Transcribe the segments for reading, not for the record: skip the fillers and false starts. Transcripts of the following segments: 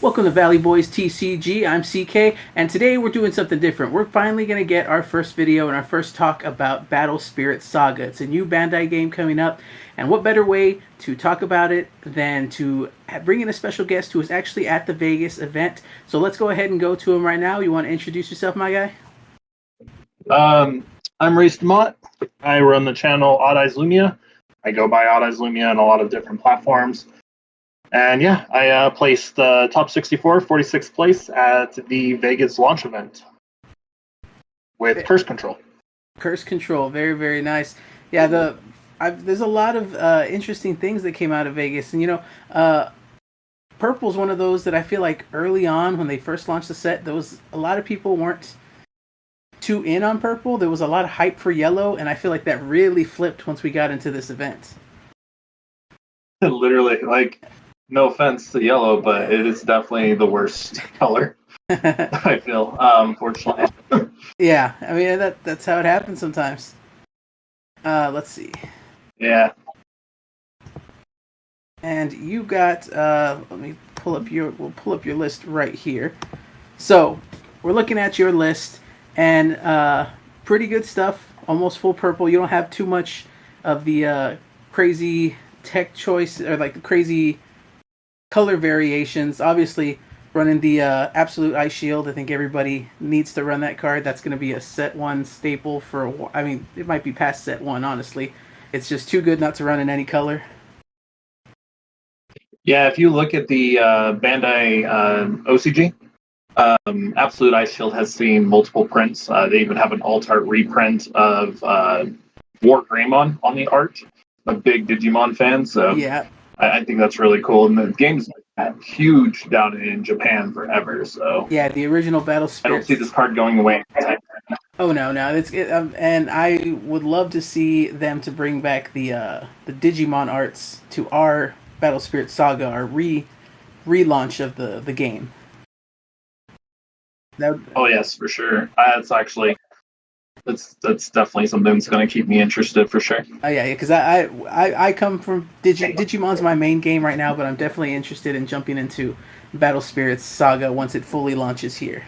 Welcome to Valley Boys TCG. I'm CK, and today we're doing something different. We're finally going to get our first video and our first talk about Battle Spirit Saga. It's a new Bandai game coming up, and what better way to talk about it than to bring in a special guest who was actually at the Vegas event. So let's go ahead and go to him right now. You want to introduce yourself, my guy? I'm Reese DeMott. I run the channel OddEYES Lumia. I go by OddEYES Lumia on a lot of different platforms. And yeah, I placed top 64, 46th place at the Vegas launch event with Curse Control. Curse Control, very, very nice. Yeah, there's a lot of interesting things that came out of Vegas. And, Purple's one of those that I feel like early on when they first launched the set, there was a lot of people weren't too in on Purple. There was a lot of hype for Yellow, and I feel like that really flipped once we got into this event. Literally, no offense to Yellow, but it is definitely the worst color, I feel, unfortunately. Yeah, I mean, that's how it happens sometimes. Let's see. Yeah. And you got, let me we'll pull up your list right here. So, we're looking at your list, and pretty good stuff, almost full purple. You don't have too much of the crazy tech choice, or the crazy color variations. Obviously, running the Absolute Ice Shield, I think everybody needs to run that card. That's going to be a set 1 staple for it might be past set 1, honestly. It's just too good not to run in any color. Yeah, if you look at the Bandai OCG, Absolute Ice Shield has seen multiple prints. They even have an alt-art reprint of War Greymon on the art. I'm a big Digimon fan, so yeah. I think that's really cool. And the game's huge down in Japan forever, so yeah, the original Battle Spirit. I don't see this card going away. Oh no, and I would love to see them to bring back the Digimon arts to our Battle Spirit Saga, our relaunch of the game. Oh yes, for sure. That's definitely something that's going to keep me interested for sure. Oh yeah, because I come from Digimon's my main game right now, but I'm definitely interested in jumping into Battle Spirits Saga once it fully launches here.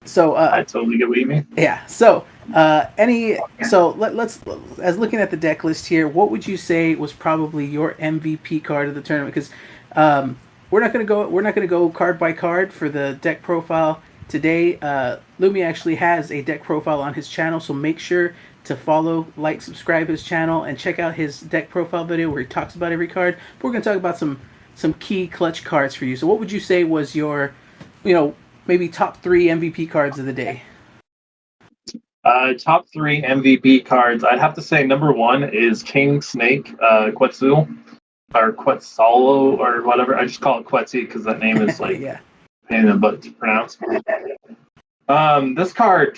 So I totally get what you mean. Yeah. So let's as looking at the deck list here, what would you say was probably your MVP card of the tournament? Because we're not going to go card by card for the deck profile today. Lumia actually has a deck profile on his channel, so make sure to follow, subscribe his channel, and check out his deck profile video where he talks about every card. But we're going to talk about some key clutch cards for you. So what would you say was your, maybe top 3 MVP cards of the day? Top 3 MVP cards. I'd have to say number 1 is King Snake Quetzal, or Quetzalo, or whatever. I just call it Quetzi because that name is yeah. pain in the butt to pronounce. This card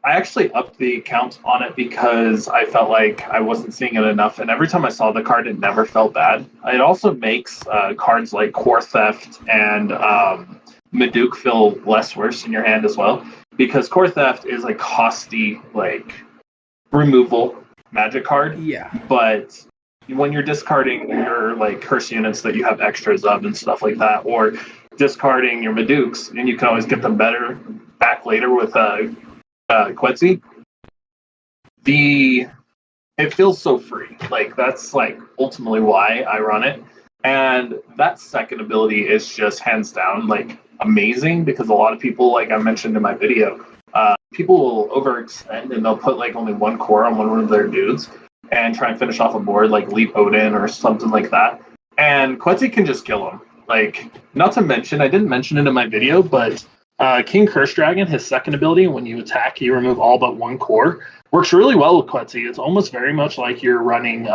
I actually upped the count on it because I felt like I wasn't seeing it enough, and every time I saw the card, it never felt bad. It also makes cards like Core Theft and Maduke feel less worse in your hand as well, because Core Theft is a costly removal magic card. Yeah. But when you're discarding your curse units that you have extras of and stuff like that, or discarding your Madukes, and you can always get them back later with Quetzi, it feels so free. That's ultimately why I run it. And that second ability is just hands down amazing, because a lot of people, like I mentioned in my video, people will overextend and they'll put only 1 core on one of their dudes and try and finish off a board like Leap Odin or something like that. And Quetzi can just kill him. Not to mention, I didn't mention it in my video, but King Curse Dragon, his second ability, when you attack, you remove all but 1 core, works really well with Quetzi. It's almost very much like you're running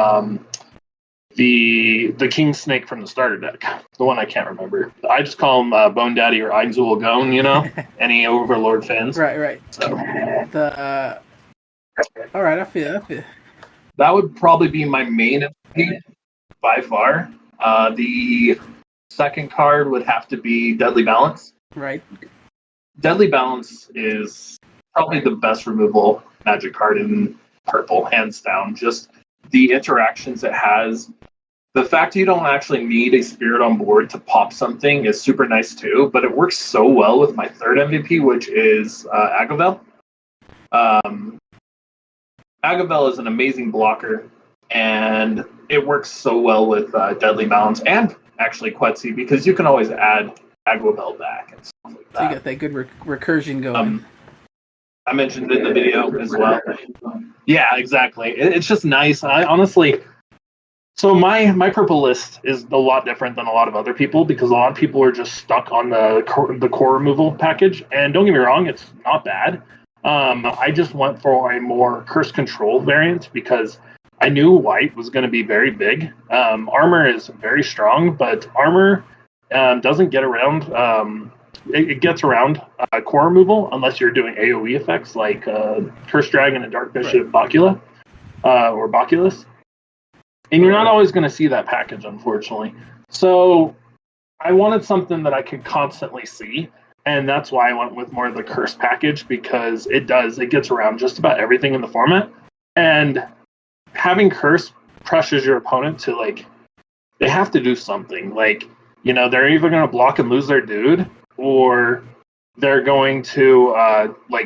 the King Snake from the starter deck. The one I can't remember. I just call him Bone Daddy or Ainzul Gon, any Overlord fans. Right. So. All right, I feel. That would probably be my main MVP by far. The second card would have to be Deadly Balance. Right. Deadly Balance is probably the best removal magic card in purple, hands down. Just the interactions it has The fact you don't actually need a spirit on board to pop something is super nice too, but it works so well with my third MVP, which is Agavel. Agavel is an amazing blocker, and it works so well with Deadly Balance and actually Quetzi, because you can always add Agavel back and stuff like that. So you got that good recursion going. I mentioned it in the video as well. Yeah, exactly. It's just nice. I honestly... So my purple list is a lot different than a lot of other people, because a lot of people are just stuck on the core removal package. And don't get me wrong, it's not bad. I just went for a more curse control variant because I knew white was going to be very big. Armor is very strong, but armor doesn't get around. It gets around core removal unless you're doing AoE effects like Curse Dragon and Dark Bishop Bacula or Baculus. And you're not always going to see that package, unfortunately. So I wanted something that I could constantly see, and that's why I went with more of the curse package, because it gets around just about everything in the format. And having curse pressures your opponent to, like, they have to do something. Like, you know, they're either going to block and lose their dude, or they're going to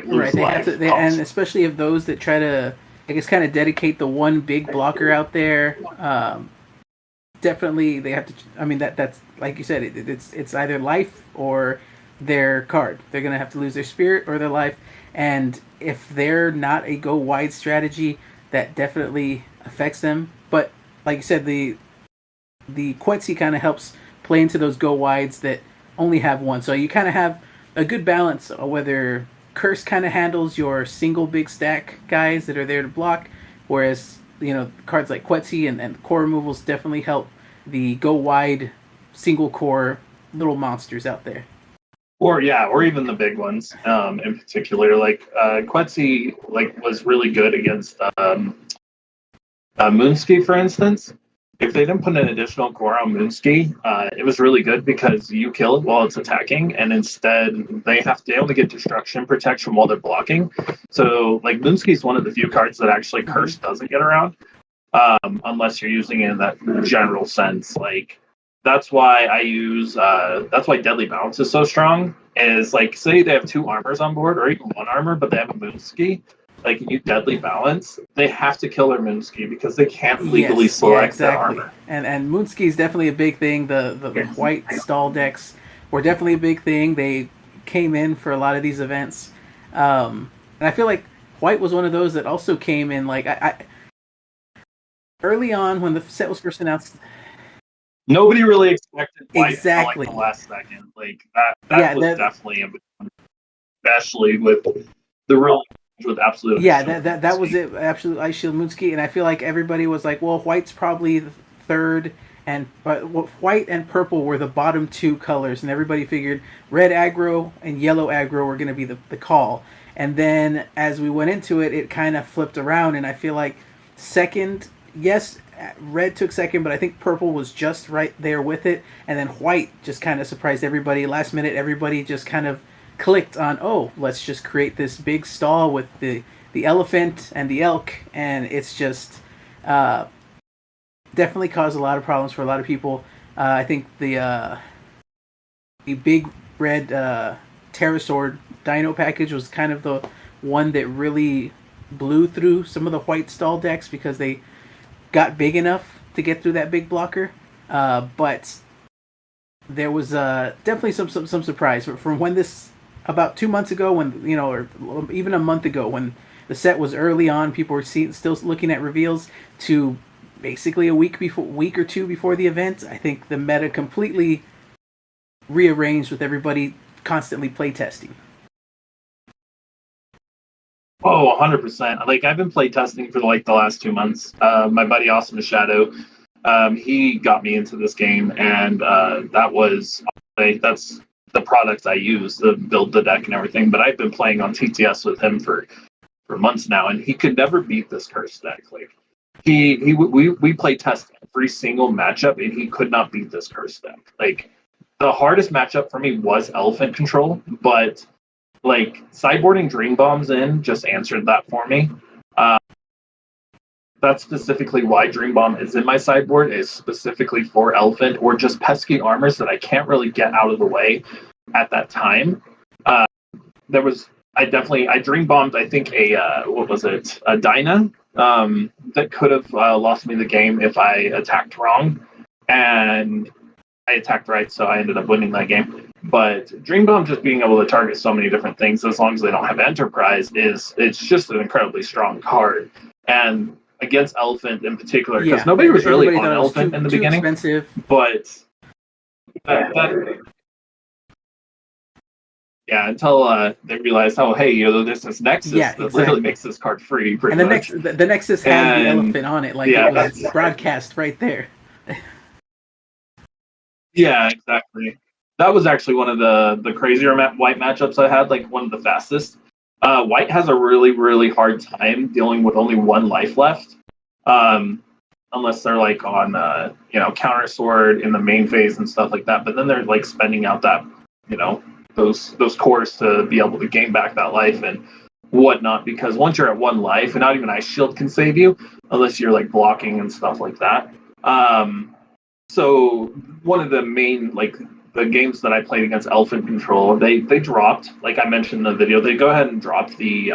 lose life. And especially if those that try to, I guess, kind of dedicate the one big blocker out there. Definitely, they have to. I mean, that's like you said. It's either life or their card. They're gonna have to lose their spirit or their life. And if they're not a go wide strategy, that definitely affects them. But like you said, the Quetzi kind of helps play into those go wides that only have one. So you kind of have a good balance of whether Curse kind of handles your single big stack guys that are there to block, whereas, you know, cards like Quetzi and core removals definitely help the go wide single core little monsters out there. Or even the big ones. In particular, like Quetzi was really good against Moonski, for instance. If they didn't put an additional core on Moonski, it was really good because you kill it while it's attacking, and instead they only get destruction protection while they're blocking. So, like, Moonski is one of the few cards that actually Curse doesn't get around, unless you're using it in that general sense. Like, that's why I use. That's why Deadly Balance is so strong. Is like, say they have 2 armors on board, or even 1 armor, but they have a Moonski. Like, you Deadly Balance, they have to kill their Moonski because they can't legally select their armor. And Moonski is definitely a big thing. The white stall decks were definitely a big thing. They came in for a lot of these events. And I feel like white was one of those that also came in, like, I early on when the set was first announced. Nobody really expected white exactly until, like, the last second. Like, that was definitely, especially with the real... with absolute that was it. Absolute Ice Shield Moonski, and I feel like everybody was like, well, white's probably the third, but white and purple were the bottom 2 colors, and everybody figured red aggro and yellow aggro were going to be the call. And then as we went into it, it kind of flipped around, and I feel like second, yes, red took second, but I think purple was just right there with it, and then white just kind of surprised everybody. Last minute, everybody just kind of clicked on, oh, let's just create this big stall with the elephant and the elk, and it's just definitely caused a lot of problems for a lot of people. I think the big red Pterrorsaur Dino package was kind of the one that really blew through some of the white stall decks because they got big enough to get through that big blocker. But there was definitely some surprise from when this, about 2 months ago, when, you know, or even a month ago, when the set was early on, people were still looking at reveals, to basically a week or two before the event. I think the meta completely rearranged with everybody constantly playtesting. Oh, 100%. Like, I've been playtesting for like the last 2 months. My buddy Awesome Shadow, he got me into this game, and that's the products I use to build the deck and everything. But I've been playing on TTS with him for months now, and he could never beat this curse deck. Like, we play test every single matchup, and he could not beat this curse deck. Like, the hardest matchup for me was Elephant Control, but like, sideboarding Dream Bombs in just answered that for me. That's specifically why Dream Bomb is in my sideboard, is specifically for Elephant or just pesky armors that I can't really get out of the way at that time. I Dream Bombed, I think, a Dyna that could have lost me the game if I attacked wrong, and I attacked right, so I ended up winning that game. But Dream Bomb just being able to target so many different things, as long as they don't have Enterprise, it's just an incredibly strong card. And against Elephant in particular, because nobody was really on Elephant in the beginning. Expensive. But until they realized, oh, hey, there's this Nexus that literally makes this card free. And the Nexus has the elephant on it, like it was broadcast right there. Yeah, exactly. That was actually one of the crazier White matchups I had, like one of the fastest. White has a really, really hard time dealing with only one life left, unless they're like on counter sword in the main phase and stuff like that. But then they're like spending out that those cores to be able to gain back that life and whatnot. Because once you're at one life, and not even Ice Shield can save you unless you're like blocking and stuff like that. So one of the main the games that I played against Elephant Control, they dropped, like I mentioned in the video, they go ahead and drop the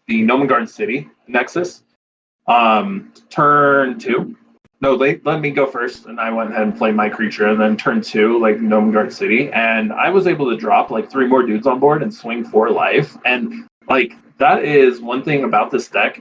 Nomengard City Nexus. Turn 2. No, they let me go first, and I went ahead and played my creature, and then turn 2, like Nomengard City, and I was able to drop like 3 more dudes on board and swing 4 life. And like that is one thing about this deck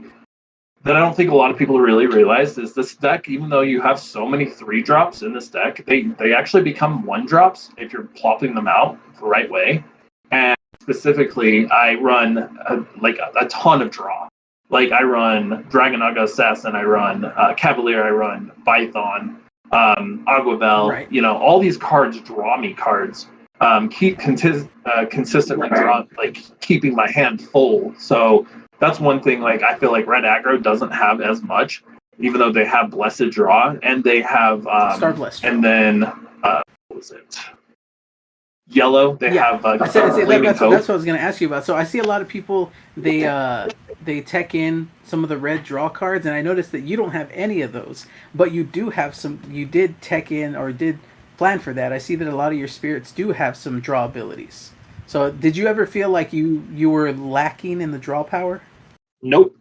that I don't think a lot of people really realize is this deck, even though you have so many 3-drops in this deck, they actually become 1-drops if you're plopping them out the right way. And specifically, I run a ton of draw. Like I run Dragonaga Assassin, I run Cavalier, I run Python, Aguabel. Right. All these cards draw me cards. Consistently draw, keeping my hand full. So that's one thing, I feel like Red Aggro doesn't have as much, even though they have Blessed Draw, and they have Star Blessed Draw. And then what was it? Yellow. They have that's what I was going to ask you about. So I see a lot of people, they tech in some of the red draw cards, and I noticed that you don't have any of those, but you do have some. You did tech in or did plan for that. I see that a lot of your spirits do have some draw abilities. So did you ever feel like you were lacking in the draw power? Nope.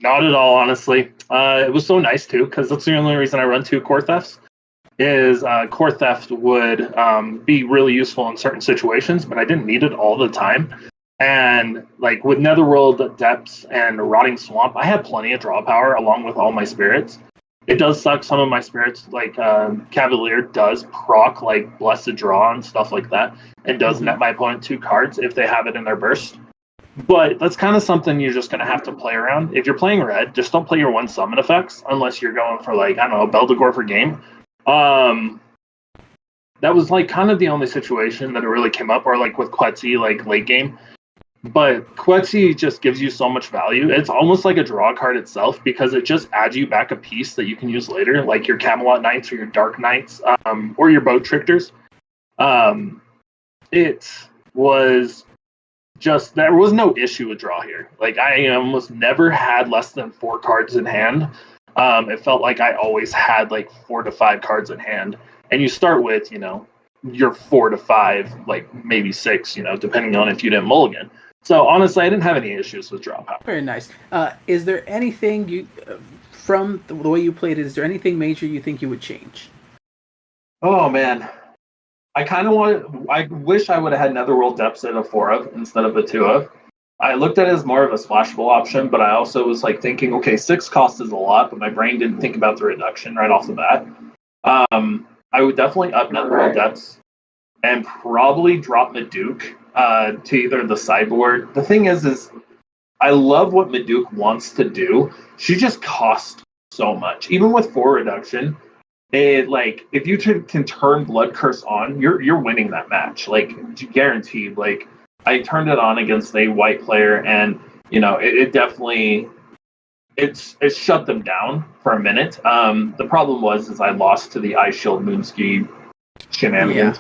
Not at all, honestly. It was so nice, too, because that's the only reason I run 2 Core Thefts, is Core Theft would be really useful in certain situations, but I didn't need it all the time. And, with Netherworld, Depths, and Rotting Swamp, I had plenty of draw power along with all my spirits. It does suck some of my spirits, Cavalier does proc, Blessed Draw and stuff like that, and does net my opponent 2 cards if they have it in their burst. But that's kind of something you're just going to have to play around. If you're playing red, just don't play your 1 summon effects unless you're going for, Beldegor for game. That was, kind of the only situation that it really came up, or, with Quetzal, late game. But Quetzal just gives you so much value. It's almost like a draw card itself because it just adds you back a piece that you can use later, like your Camelot Knights or your Dark Knights, or your Boat Tricksters. It was just, there was no issue with draw here. I almost never had less than 4 cards in hand. It felt like I always had 4 to 5 cards in hand. And you start with, your 4 to 5, maybe 6, depending on if you didn't mulligan. So honestly, I didn't have any issues with draw power. Very nice. Is there anything you, from the way you played it, is there anything major you think you would change? Oh man, I wish I would have had Netherworld Depths at a 4 of instead of a 2 of. I looked at it as more of a splashable option, but I also was thinking, okay, 6 cost is a lot, but my brain didn't think about the reduction right off the bat. I would definitely up Netherworld Depths and probably drop Maduke to either the sideboard. The thing is I love what Maduke wants to do. She just costs so much. Even with 4 reduction, it if you can turn Blood Curse on, you're winning that match. Guaranteed. I turned it on against a white player, and it definitely it shut them down for a minute. The problem was I lost to the Ice Shield Moonski shenanigans.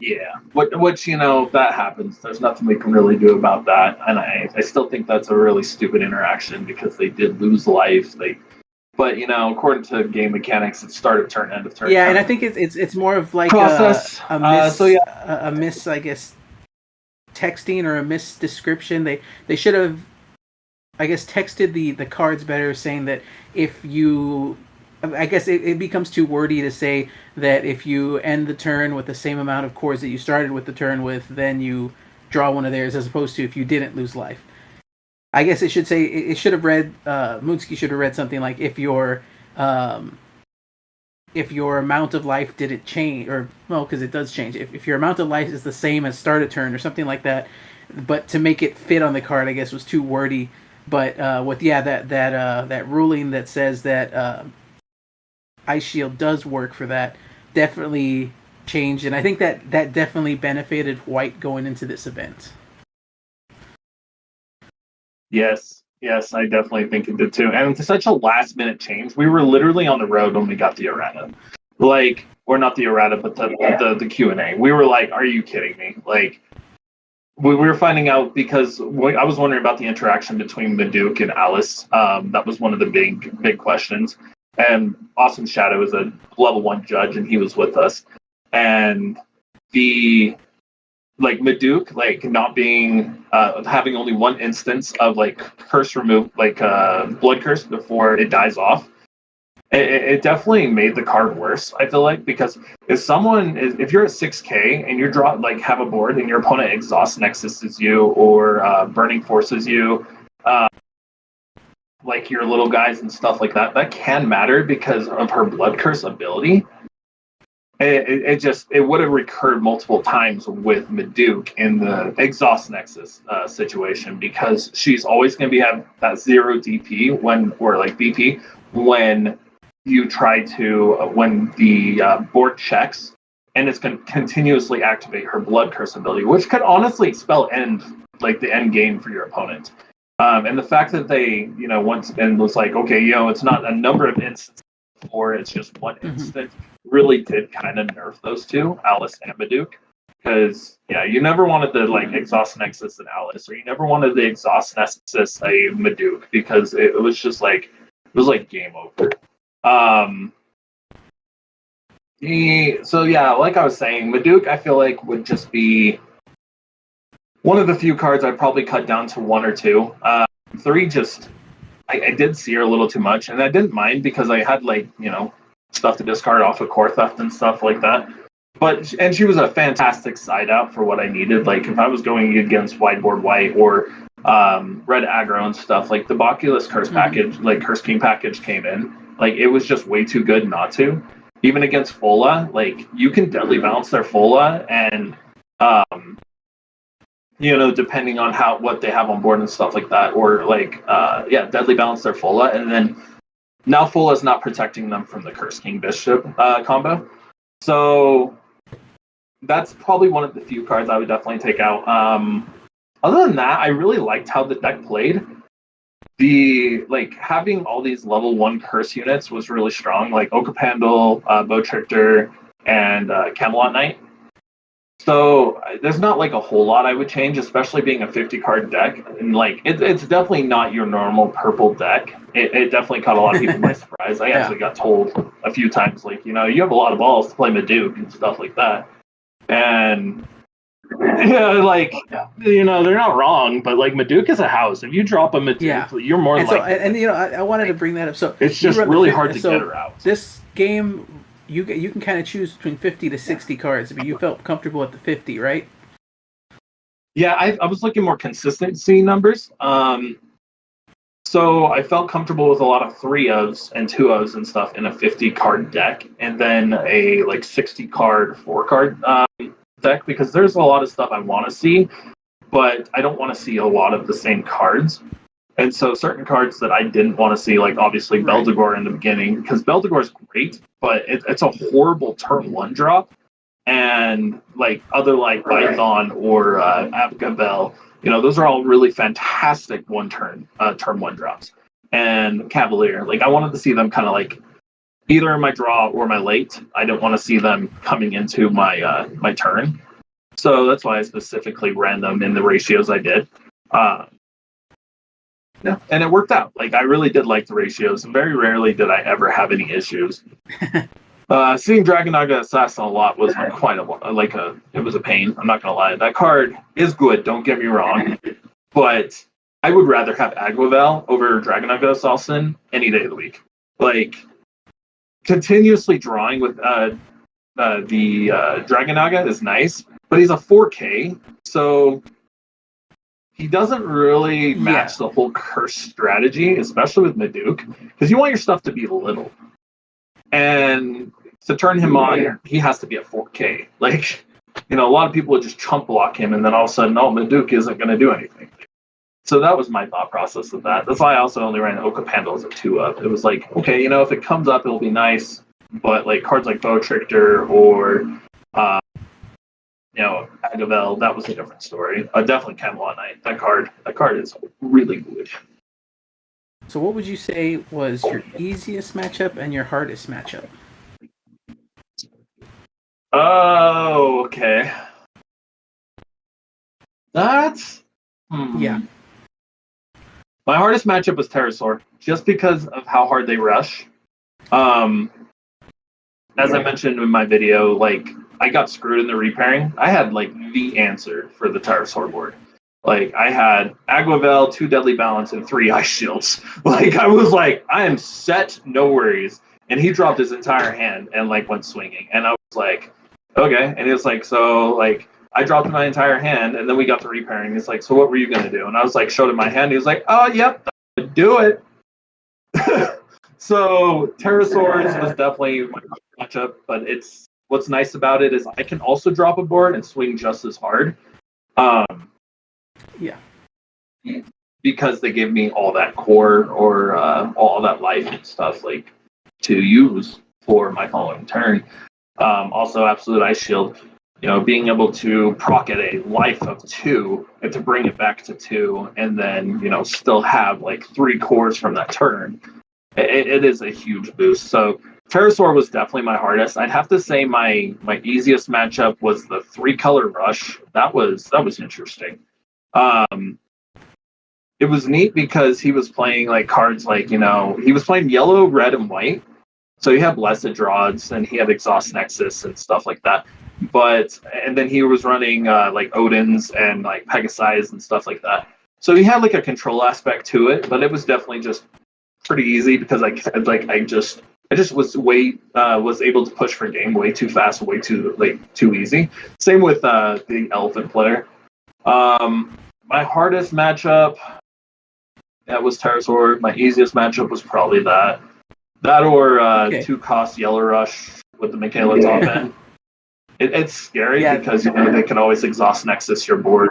Yeah. Which, that happens. There's nothing we can really do about that. And I still think that's a really stupid interaction because they did lose life. But according to game mechanics, it's start of turn, end of turn. Yeah, and I think it's more of like process. a miss, I guess, texting or a misdescription. They should have, I guess, texted the cards better, saying that if you, I guess it becomes too wordy to say that if you end the turn with the same amount of cores that you started with the turn with, then you draw one of theirs, as opposed to if you didn't lose life. I guess it should say, it should have read, Moonski should have read something like if your amount of life didn't change, or, well, because it does change. If your amount of life is the same as start a turn or something like that, but to make it fit on the card, I guess, was too wordy. But that ruling that says that Ice Shield does work for that definitely changed, and I think that definitely benefited White going into this event. Yes, I definitely think it did too. And it's such a last minute change. We were literally on the road when we got the errata. Or not the errata, but the Q&A. We were like, are you kidding me? Like, we were finding out because I was wondering about the interaction between Maduke and Alice. That was one of the big questions. And Awesome Shadow is a level 1 judge, and he was with us. And Maduke, not being, having only one instance of, curse removed, blood curse before it dies off, it definitely made the card worse, I feel like, because if you're at 6k and you draw, have a board and your opponent exhaust nexuses you or burning forces you, your little guys and stuff like that, that can matter because of her blood curse ability. It would have recurred multiple times with Maduke in the exhaust nexus situation, because she's always going to have that 0 DP BP when you try to when the board checks, and it's going to continuously activate her blood curse ability, which could honestly spell end, the end game for your opponent. And the fact that they once and was okay, it's not a number of instances, or it's just one instant, really did kind of nerf those two, Alice and Maduke. Because you never wanted the exhaust nexus in Alice, or you never wanted the exhaust nexus a Maduke, because it was just game over. Like I was saying, Maduke, I feel like would just be one of the few cards I'd probably cut down to 1 or 2. 3, just I did see her a little too much, and I didn't mind because I had stuff to discard off of core theft and stuff like that. And she was a fantastic side out for what I needed. If I was going against Whiteboard White or red aggro and stuff, the Boculus curse package, Curse King package came in. It was just way too good not to. Even against Fola, you can deadly bounce their Fola, and depending on what they have on board and stuff like that, or deadly balance their Fola, and then now Fola is not protecting them from the Curse King Bishop combo. So that's probably one of the few cards I would definitely take out. Other than that, I really liked how the deck played. Having all these level 1 curse units was really strong, Okapandel, Bowtrichter, and Camelot Knight. So there's not a whole lot I would change, especially being a 50 card deck. And it's definitely not your normal purple deck. It definitely caught a lot of people by surprise. I actually got told a few times, you have a lot of balls to play Maduke and stuff like that. And they're not wrong, but Maduke is a house. If you drop a Maduke, you're more likely. I wanted to bring that up. So it's just really hard to get her out. This game, you can kind of choose between 50 to 60 cards. I mean, you felt comfortable at the 50, right? Yeah, I was looking more consistency numbers. So I felt comfortable with a lot of 3-ofs and 2-ofs and stuff in a 50 card deck, and then a 60 card 4-card deck, because there's a lot of stuff I want to see, but I don't want to see a lot of the same cards. And so certain cards that I didn't want to see, obviously Beldegor in the beginning, because Beldegor is great, but it's a horrible turn 1 drop. And other Python or Abgavel, those are all really fantastic turn 1 drops. And Cavalier, I wanted to see them kind of either in my draw or my late. I didn't want to see them coming into my my turn. So that's why I specifically ran them in the ratios I did. Yeah, and it worked out. Like I really did like the ratios, and very rarely did I ever have any issues. Seeing Dragonaga Assassin a lot was quite it was a pain. I'm not gonna lie. That card is good. Don't get me wrong, but I would rather have Agwavel over Dragonaga Assassin any day of the week. Like continuously drawing with the Dragonaga is nice, but he's a 4K, so he doesn't really match the whole curse strategy, especially with Maduke, because you want your stuff to be little. And to turn him on, he has to be at 4K. Like, a lot of people would just chump block him, and then all of a sudden, Maduke isn't going to do anything. So that was my thought process of that. That's why I also only ran Okapanda as a 2-up. It was like, okay, if it comes up, it'll be nice. But like cards like Bow Trickster or Agavel, that was a different story. Definitely Camelot Knight. That card is really good. So what would you say was your easiest matchup and your hardest matchup? Oh, okay. That's Yeah. My hardest matchup was Pterosaur, just because of how hard they rush. As I mentioned in my video, like I got screwed in the repairing. I had like the answer for the Pterosaur board. Like I had Agwavel, 2 Deadly Balance, and 3 Ice Shields. Like I was like, I am set, no worries. And he dropped his entire hand and like went swinging. And I was like, okay. And he was like, so like I dropped my entire hand, and then we got to repairing. He's like, so what were you gonna do? And I was like, showed him my hand. He was like, oh yep, do it. So Pterosaurs was definitely my matchup, but what's nice about it is I can also drop a board and swing just as hard. Because they give me all that core or all that life and stuff like to use for my following turn. Also, Absolute Ice Shield, being able to proc at a life of 2 and to bring it back to 2, and then still have like 3 cores from that turn. It is a huge boost. So Pterosaur was definitely my hardest. I'd have to say my easiest matchup was the 3-color rush. That was interesting. It was neat because he was playing like cards like he was playing yellow, red, and white. So he had Blessed Draws and he had Exhaust Nexus and stuff like that. And then he was running like Odin's and like Pegasi and stuff like that. So he had like a control aspect to it, but it was definitely just pretty easy because I just was able to push for game way too fast, way too easy. Same with the Elephant player. My hardest matchup was Pterosaur. My easiest matchup was probably that or 2-cost Yellow Rush with the Michaela top end. It's scary because they can always Exhaust Nexus your board.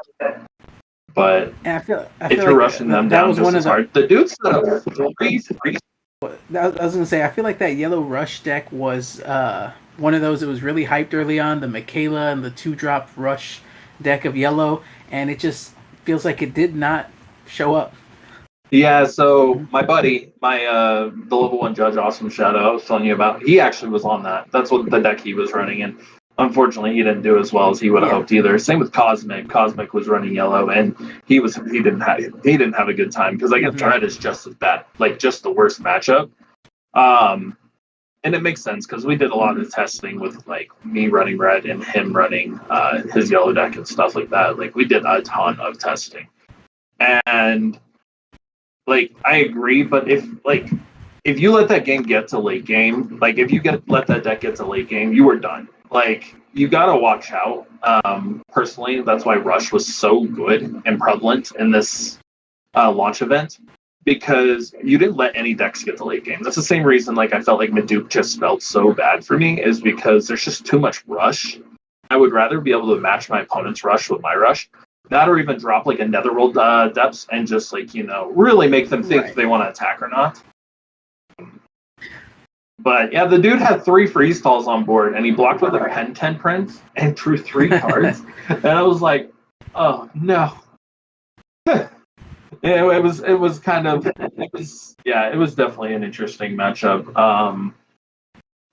But if you're rushing them down just as hard, the dude's three. I was gonna say, I feel like that Yellow Rush deck was one of those that was really hyped early on. The Michaela and the 2-drop Rush deck of yellow, and it just feels like it did not show up. Yeah, so my buddy, the level 1 judge, Awesome Shadow, I was telling you about, he actually was on that. That's what the deck he was running in. Unfortunately, he didn't do as well as he would have hoped either. Same with Cosmic. Cosmic was running yellow, and he didn't have a good time because I guess Dread is just as bad, like just the worst matchup. And it makes sense because we did a lot of testing with like me running red and him running his yellow deck and stuff like that. Like we did a ton of testing, and like I agree, but if you let that game get to late game, like if you let that deck get to late game, you were done. Like you gotta watch out. Personally, that's why Rush was so good and prevalent in this launch event, because you didn't let any decks get to late game. That's the same reason like I felt like Maduke just felt so bad for me, is because there's just too much rush. I would rather be able to match my opponent's rush with my rush. That or even drop like a Netherworld Depths and just like, really make them think if they want to attack or not. But yeah, the dude had 3 freeze falls on board and he blocked with a pen 10 prints and drew 3 cards. And I was like, oh no. It was definitely an interesting matchup.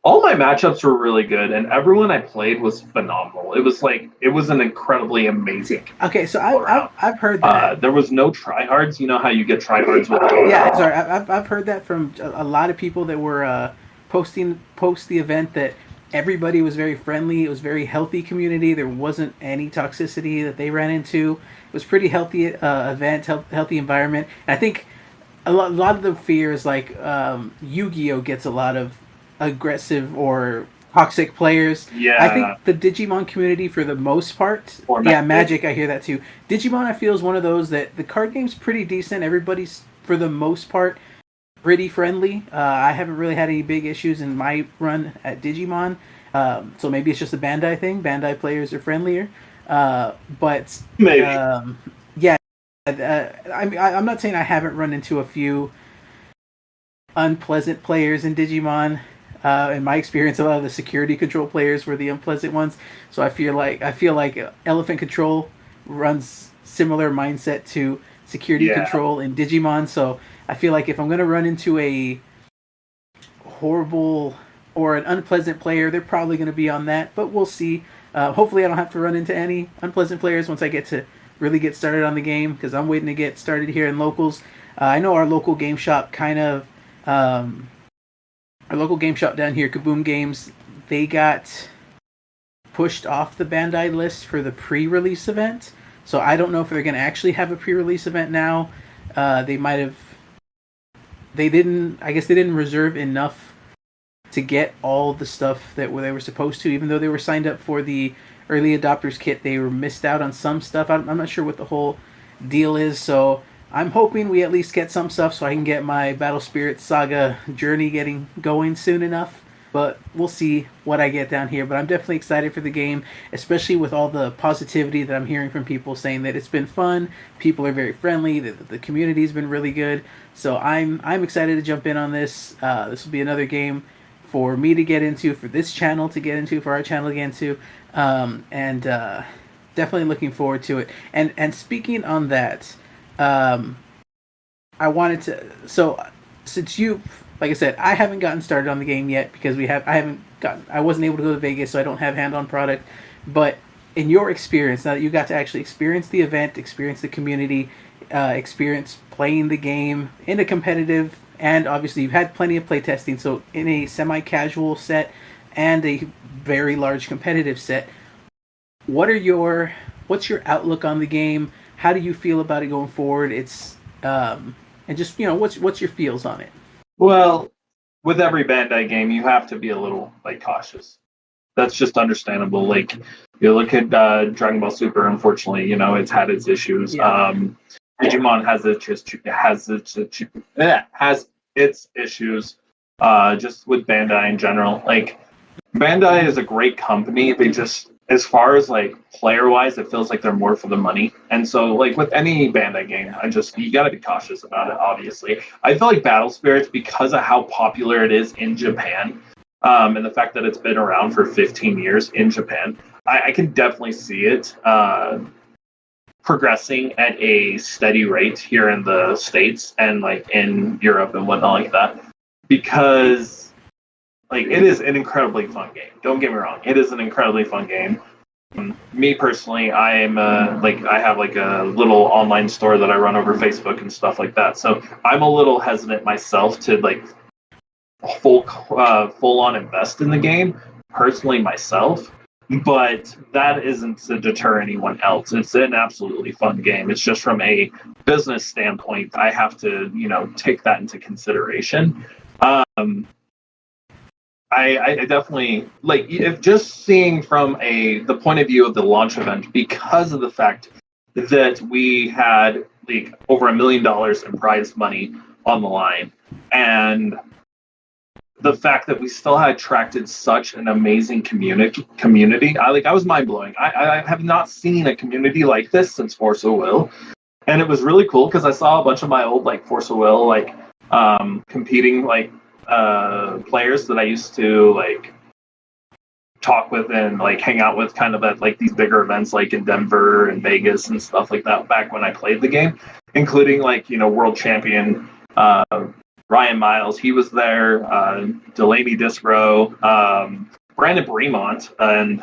All my matchups were really good, and everyone I played was phenomenal. It was an incredibly amazing. Okay, so I've heard that. There was no tryhards. You know how you get tryhards with. Yeah, sorry, I've heard that from a lot of people that were posting post the event that everybody was very friendly. It was a very healthy community. There wasn't any toxicity that they ran into. It was pretty healthy event, healthy environment. And I think a lot of the fear is like Yu-Gi-Oh gets a lot of aggressive or toxic players. Yeah. I think the Digimon community, for the most part, Magic, I hear that too. Digimon, I feel, is one of those that the card game's pretty decent. Everybody's, for the most part, pretty friendly. I haven't really had any big issues in my run at Digimon. So maybe it's just a Bandai thing. Bandai players are friendlier. But maybe. Yeah. I'm not saying I haven't run into a few unpleasant players in Digimon. In my experience, a lot of the security control players were the unpleasant ones. So I feel like Elephant Control runs similar mindset to security control in Digimon. So I feel like if I'm going to run into a horrible or an unpleasant player, they're probably going to be on that. But we'll see. Hopefully I don't have to run into any unpleasant players once I get to really get started on the game, because I'm waiting to get started here in locals. I know our local game shop our local game shop down here, Kaboom Games, they got pushed off the Bandai list for the pre-release event. So I don't know if they're going to actually have a pre-release event now. They might have. I guess they didn't reserve enough to get all the stuff that they were supposed to. Even though they were signed up for the early adopters kit, they were missed out on some stuff. I'm not sure what the whole deal is. So I'm hoping we at least get some stuff so I can get my Battle Spirit Saga journey getting going soon enough. But we'll see what I get down here. But I'm definitely excited for the game, especially with all the positivity that I'm hearing from people saying that it's been fun. People are very friendly. The community's been really good. So I'm excited to jump in on this. This will be another game for me to get into, for this channel to get into, for our channel to get into. And definitely looking forward to it. And speaking on that, I wanted to. So since like I said, I haven't gotten started on the game yet because I wasn't able to go to Vegas, so I don't have hand-on product. But in your experience, now that you got to actually experience the event, experience the community, experience playing the game in a competitive, and obviously you've had plenty of playtesting, so in a semi-casual set and a very large competitive set, what's your outlook on the game? How do you feel about it going forward? It's and just what's your feels on it? Well, with every Bandai game, you have to be a little cautious. That's just understandable. Like you look at Dragon Ball Super, unfortunately, it's had its issues. Yeah. Digimon has its issues. Just with Bandai in general. Like Bandai is a great company. They just, as far as player wise, it feels like they're more for the money. And so with any Bandai game, you gotta be cautious about it, obviously. I feel like Battle Spirits, because of how popular it is in Japan, and the fact that it's been around for 15 years in Japan, I can definitely see it progressing at a steady rate here in the States and in Europe and whatnot like that. Because it is an incredibly fun game. Don't get me wrong. It is an incredibly fun game. Me personally, I am I have a little online store that I run over Facebook and stuff like that. So I'm a little hesitant myself to full on invest in the game personally myself. But that isn't to deter anyone else. It's an absolutely fun game. It's just from a business standpoint, I have to take that into consideration. I definitely if just seeing from the point of view of the launch event, because of the fact that we had over $1 million in prize money on the line, and the fact that we still had attracted such an amazing community, I was mind blowing. I have not seen a community like this since Force of Will, and it was really cool because I saw a bunch of my old Force of Will competing players that I used to talk with and hang out with kind of at these bigger events in Denver and Vegas and stuff like that back when I played the game, including world champion Ryan Miles, he was there. Delaney Disbro, Brandon Bremont, and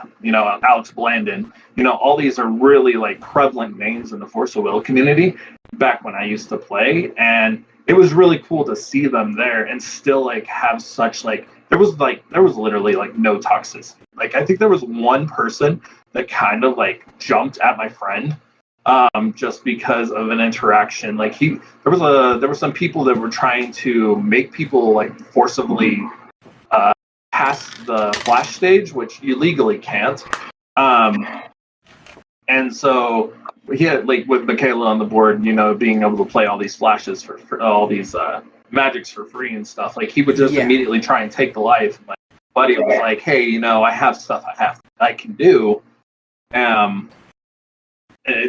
Alex Blandon. All these are really like prevalent names in the Force of Will community back when I used to play, and it was really cool to see them there and still like have such like there was literally like no toxicity. Like I think there was one person that kind of like jumped at my friend just because of an interaction. Like there were some people that were trying to make people like forcibly pass the flash stage, which you legally can't. And so he had like with Michaela on the board, being able to play all these flashes for all these magics for free and stuff. Like he would just immediately try and take the life. My buddy was like, "Hey, I have stuff I can do."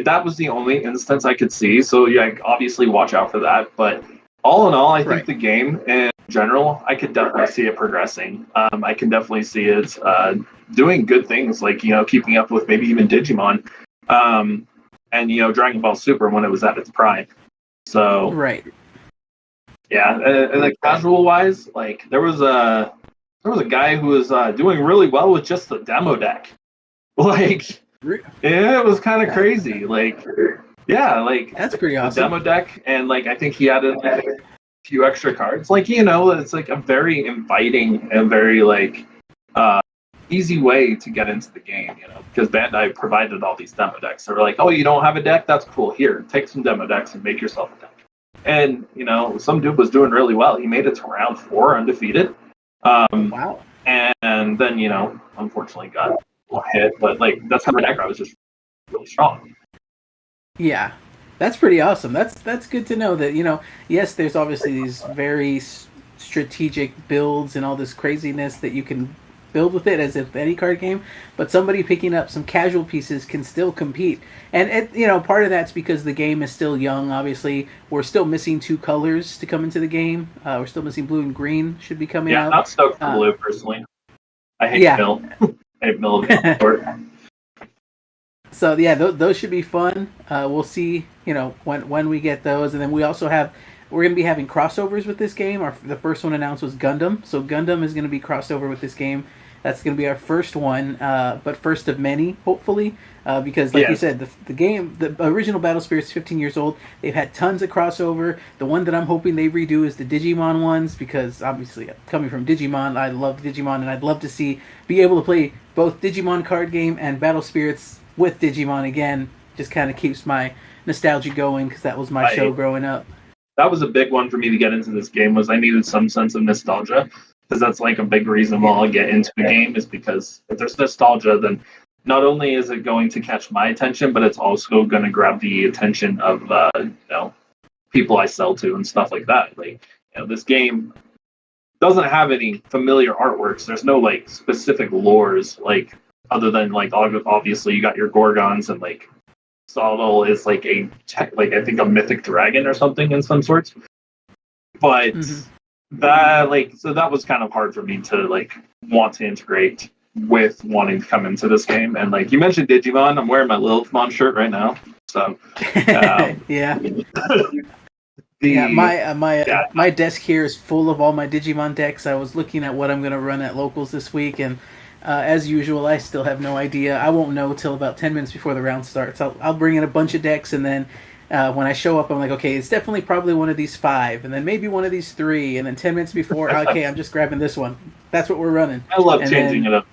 That was the only instance I could see. So yeah, obviously watch out for that. But all in all, I think the game in general, I could definitely see it progressing. I can definitely see it doing good things, like keeping up with maybe even Digimon, and Dragon Ball Super when it was at its prime. So yeah, and like casual wise, like there was a guy who was doing really well with just the demo deck. Like, yeah, it was kind of crazy. Like, yeah, like that's pretty awesome. Demo deck, and like I think he added like, a few extra cards. Like it's like a very inviting and very like easy way to get into the game. Because Bandai provided all these demo decks. They were like, "Oh, you don't have a deck? That's cool. Here, take some demo decks and make yourself a deck." And some dude was doing really well. He made it to round 4 undefeated. Wow. And then unfortunately got hit. But like that's how the deck was just really strong. Yeah, that's pretty awesome. That's good to know that yes, there's obviously these very strategic builds and all this craziness that you can build with it as if any card game, but somebody picking up some casual pieces can still compete. And part of that's because the game is still young. Obviously, we're still missing 2 colors to come into the game. We're still missing blue and green should be coming out. Yeah, not stoked for blue personally. I hate Mill. I hate Mill. So yeah, those should be fun. We'll see, when we get those, and then we're going to be having crossovers with this game. The first one announced was Gundam, so Gundam is going to be crossed over with this game. That's going to be our first one, but first of many, hopefully, because like you said, the original Battle Spirit's 15 years old. They've had tons of crossover. The one that I'm hoping they redo is the Digimon ones, because obviously coming from Digimon, I love Digimon, and I'd love to be able to play both Digimon card game and Battle Spirits with Digimon again. Just kind of keeps my nostalgia going, because that was my show growing up. That was a big one for me to get into this game, was I needed some sense of nostalgia, because that's like a big reason why I'll get into a game, is because if there's nostalgia, then not only is it going to catch my attention, but it's also going to grab the attention of people I sell to and stuff like that. Like this game doesn't have any familiar artworks. There's no like specific lores, like other than like obviously you got your Gorgons, and like Saddle is like I think a mythic dragon or something in some sorts. But that was kind of hard for me to like want to integrate with wanting to come into this game. And like you mentioned Digimon, I'm wearing my Lilithmon shirt right now. So my desk here is full of all my Digimon decks. I was looking at what I'm going to run at locals this week, and as usual, I still have no idea. I won't know till about 10 minutes before the round starts. I'll bring in a bunch of decks, and then when I show up, I'm like, okay, it's definitely probably one of these 5, and then maybe one of these 3, and then 10 minutes before, okay, I'm just grabbing this one. That's what we're running. I love changing it up.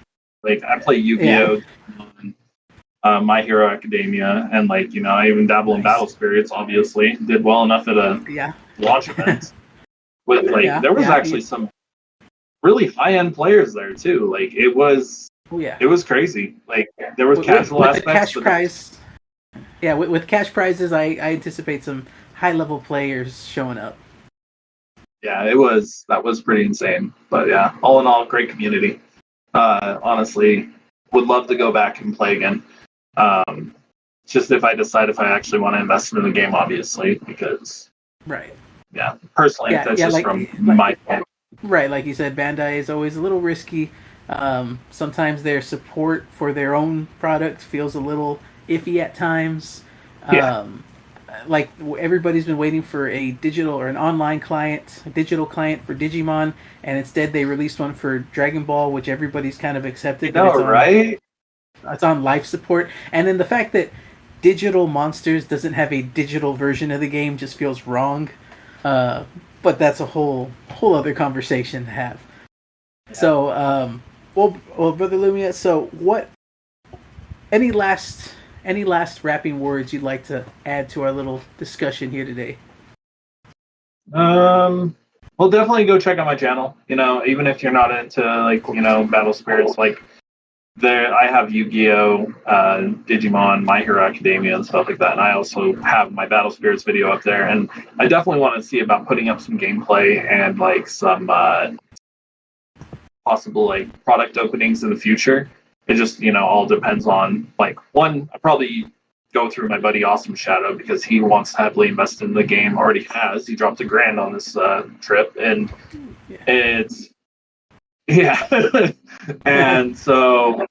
Like, I play Yu-Gi-Oh! My Hero Academia, and like, I even dabble in Battle Spirits, obviously. Did well enough at a launch event. With there was actually some really high-end players there too. Like it was crazy. Like there was casual aspects. The cash prize, with cash prizes, I anticipate some high-level players showing up. Yeah, that was pretty insane. But yeah, all in all, great community. Honestly, would love to go back and play again. Just if I decide if I actually want to invest in the game, obviously, because personally, that's just from my point. Right, like you said, Bandai is always a little risky. Sometimes their support for their own product feels a little iffy at times. like everybody's been waiting for a digital or an online client, a digital client for Digimon, and instead they released one for Dragon Ball, which everybody's kind of accepted. You know, right? It's on life support, and then the fact that Digital Monsters doesn't have a digital version of the game just feels wrong. But that's a whole other conversation to have. Yeah. So, well, Brother Lumia. So, what? Any last wrapping words you'd like to add to our little discussion here today? Well, definitely go check out my channel. You know, even if you're not into like Battle Spirits, like there I have Yu-Gi-Oh, Digimon, My Hero Academia, and stuff like that. And I also have my Battle Spirits video up there. And I definitely want to see about putting up some gameplay and like some possible like product openings in the future. It just all depends on like one. I probably go through my buddy Awesome Shadow because he wants to heavily invest in the game. Already has. He dropped $1,000 on this trip, and it's and so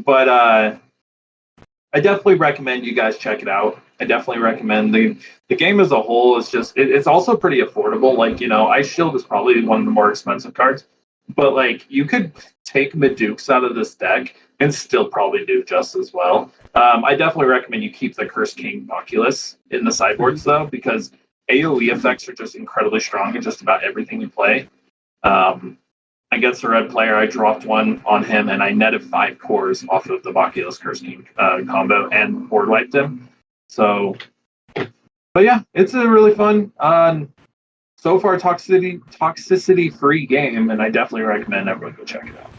but I definitely recommend you guys check it out. I definitely recommend the game as a whole. Is just it's also pretty affordable. Like Ice Shield is probably one of the more expensive cards. But like you could take Medukes out of this deck and still probably do just as well. I definitely recommend you keep the Curse King Oculus in the sideboards though, because AoE effects are just incredibly strong in just about everything you play. Against the red player, I dropped one on him and I netted 5 cores off of the Oculus Curse King combo and board wiped him. So, but yeah, it's a really fun. So far, toxicity-free game, and I definitely recommend everyone go check it out.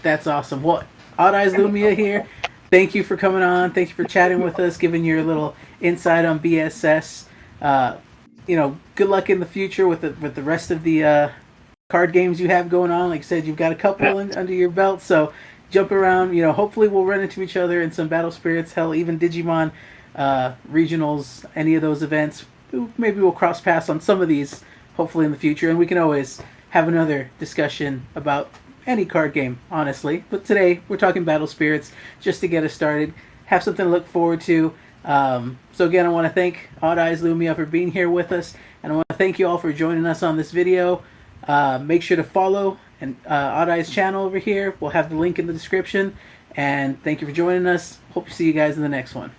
That's awesome. Well, OddEYES Lumia here. Thank you for coming on. Thank you for chatting with us, giving your little insight on BSS. Good luck in the future with the rest of the card games you have going on. Like I said, you've got a couple under your belt, so jump around. Hopefully we'll run into each other in some Battle Spirits, hell, even Digimon regionals, any of those events. Maybe we'll cross paths on some of these, hopefully in the future, and we can always have another discussion about any card game, honestly. But today, we're talking Battle Spirits, just to get us started, have something to look forward to. So again, I want to thank OddEYES Lumia for being here with us, and I want to thank you all for joining us on this video. Make sure to follow OddEYES channel over here. We'll have the link in the description, and thank you for joining us. Hope to see you guys in the next one.